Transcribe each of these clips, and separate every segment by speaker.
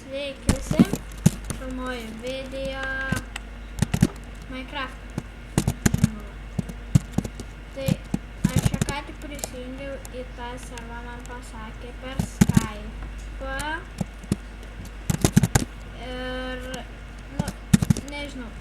Speaker 1: Sveiki visi, filmuoju video Minecraft. Tai aš čia ką tik prisijungiau į tą servą, man pasakė per Skype. Ir, nežinau,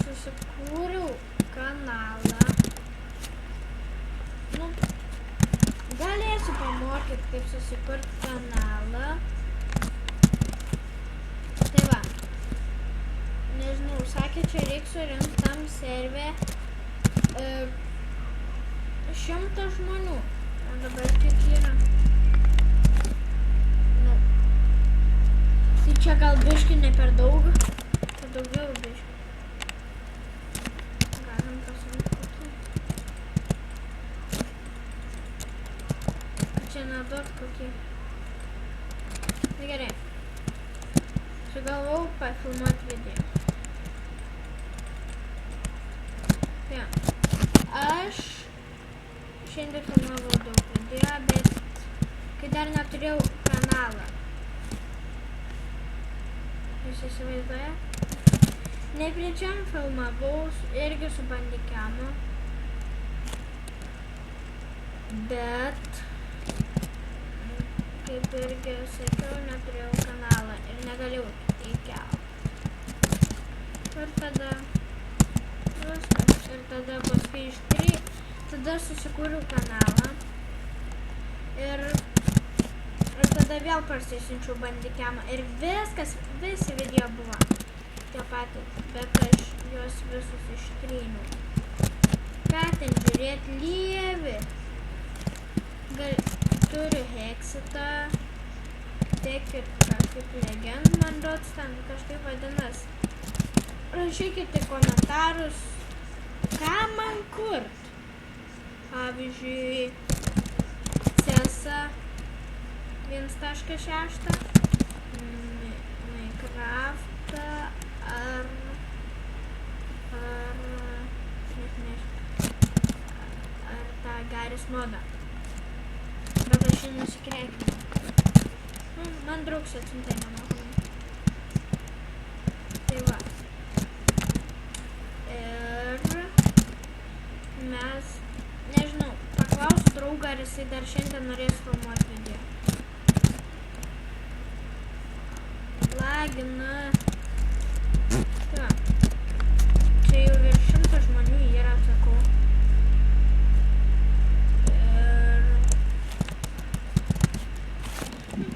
Speaker 1: susikūriau kanalą. Galėsiu pamokyti, kaip susikurti kanalą. Tai va, nežinau, sakė, čia reiks surinkti tam serve 100 žmonių. O dabar kiek yra? Tai čia gal biški ne per daug, tai daugiau biški. Galim pasirinkti kokį. Čia neduot kokį. Tai gerai. Sugalvojau pafilmuoti video. Tai aš šiandien filmavau daug video, bet kai dar neturėjau kanalą. Jūs įsivaizduoja? Nepričiam filmavau irgi su bandikamu. Bet kaip irgi sakiau, neturėjau kanalą ir negalėjau įkelti. Ir tada viskas. Ir tada paskui tada susikūriau kanalą. Ir tada vėl parsisiunčiau bandikemą. Ir viskas, visi video buvo tie patys. Bet aš juos visus ištryniau. Ką ten žiūrėt, lievi. Turiu Hexitą, tiek ir kažkaip Legend, man rods ten kažkaip vadinas. Rašykite komentarus, ką man kurt. Pavyzdžiui, CSA 1.6, Minecraftą ar tą Garry's modą. Bet aš jį nusikreipinu. Man draugs atsiuntė nemokamai. Tai va. Ir mes, nežinau, paklausiu draugą, ar jisai dar šiandien norės filmuoti video. Lagina. Tai va. Čia jau virš 100 žmonių yra, atsakau.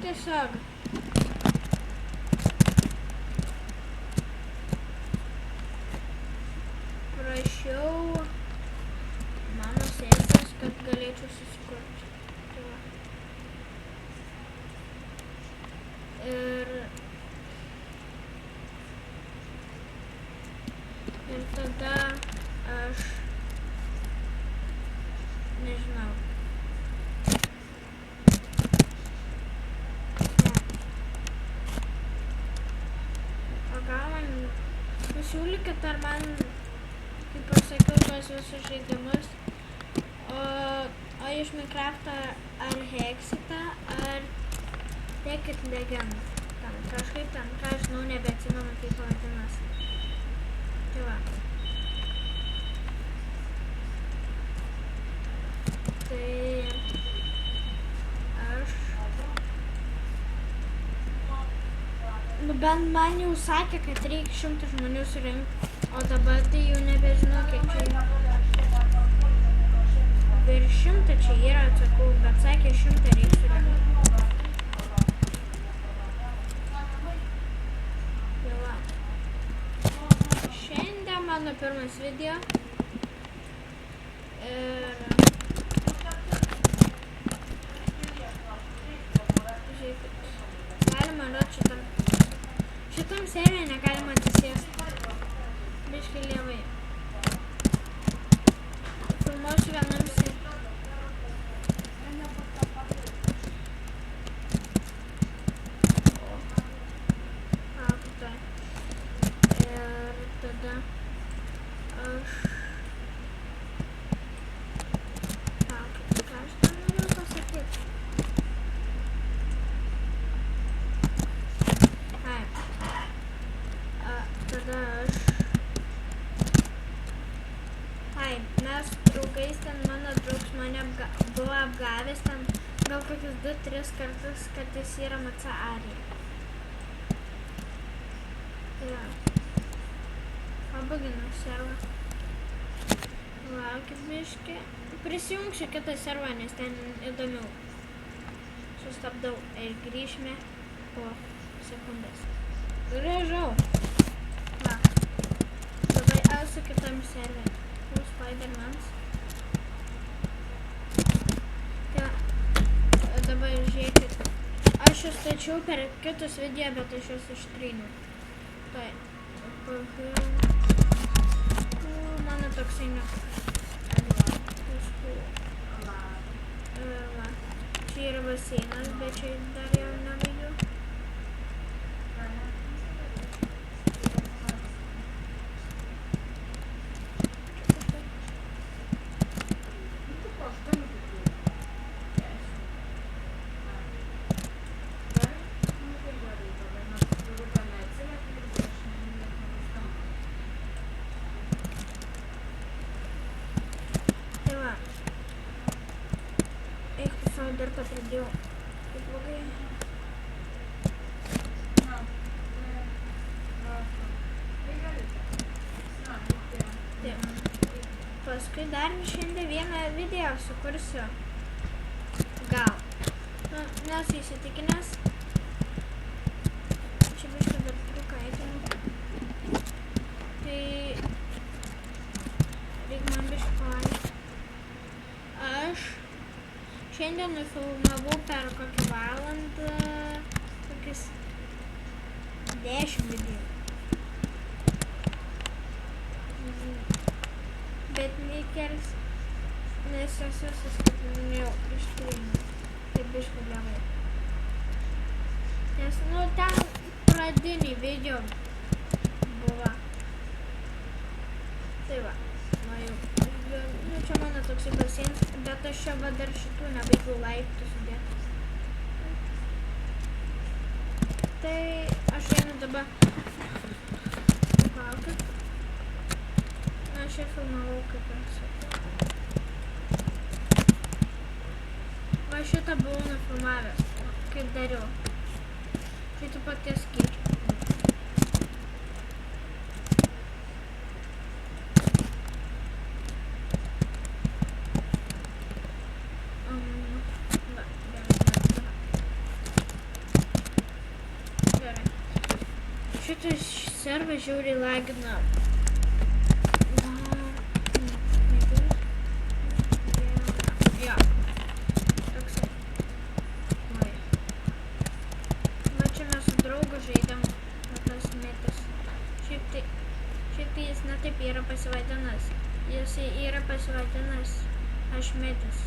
Speaker 1: Tiesiog. Prašiau mano sesės, kad galėčiau susikurti. Ir tada aš nežinau. Siūlykit ar man, kaip aš sakiau, tuos visus žaidimus, o iš Minecraftą ar Hexitą, ar tiekit Legendą. Ten kažkaip ten, ką aš žinau, nebeatsimenu, kaip pavadinas. Tai va. Tai aš... Bent man jau sakė, kad reikia 100 žmonių surinkti, o dabar tai jau nebežinau, kiek čia yra. Virš 100 čia yra, atsakau, bet sakė 100 reikia surinkti. Tai va. Šiandien mano pirmas video. Ir... Žiūrėkit. Galima roti šitam serijoje negalima atsisėsti. Biškai lievai. Filmuosiu vienam ir tada aš... Ką aš ten norėjau pasakyti? buvo apgavęs ten gal kokius 2-3 kartus, kad jis yra Maca Arija. Tai va. Pabaginu servą. Laukit biškį. Prisijungsiu kitą servą, nes ten įdomiau. Sustabdau ir grįžime po sekundės. Grįžau. Va. Dabar esu kitam serveriui. Spider-Mans. Tai dabar žiūrėkit. Aš jūs stačiau per kitus video, bet aš jūs ištryniau. Tai. Mano toksai ne. Čia yra baseinas, bet čia dar jau nebaigiu. Dar tą pridėjau. Kaip blogai. Paskui dar šiandien vieną video sukursiu. Gal. Nesu įsitikinęs. Čia biškai dar trūka itemų. Tai reikia man biškai pavalgyti. Aš šiandien nufilmavau per kokią valandą, kokius 10 video. Bet neikers, nes aš suskaitinėjau ištryniau. Tai biškai blevai. Nes, ten pradiniai video buvo. Tai va, jau. Čia mano toksai baseinas, bet aš čia va dar šitų nebaigiau laiptų sudėti. Tai aš einu dabar. Laukit. Aš čia filmavau kaip anksčiau. Va šitą buvau nufilmavęs, kaip dariau. Šitą paties skaičiu. Šitas servas žiauriai lagina. Jo. Toksai. Va čia mes su draugu žaidėm tas metas. Šiaip tai jis ne taip yra pasivadinęs. Jis yra pasivadinęs aš metas.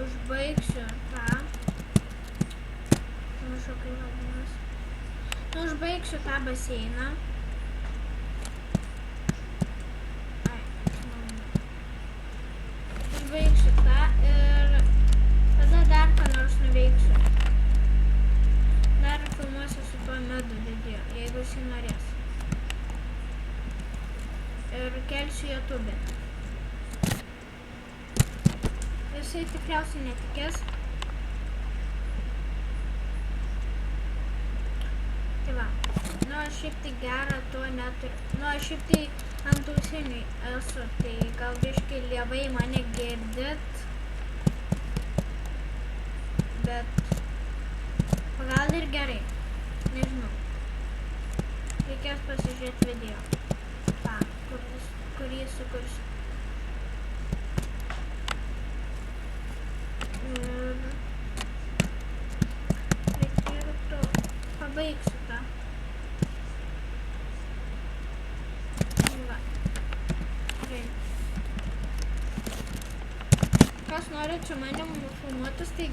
Speaker 1: Užbaigsiu tą. Užbaigsiu tą baseiną. Užbaigsiu tą ir tada dar ką nors nuveiksiu. Dar filmuosiu su tuo medu video, jeigu jis norės. Ir kelsiu YouTube. Jisai tikriausiai netikės. Tai va. Aš šiaip tai gerą to neturiu. Aš šiaip tai ant ausinių esu, tai gal biškai lievai mane girdit. Bet gal ir gerai. Nežinau. Reikės pasižiūrėti video. Ta, kurį sukursiu. Reikėtų pabaigsiu tą. Va. Kas nori čia manim filmuotis, tai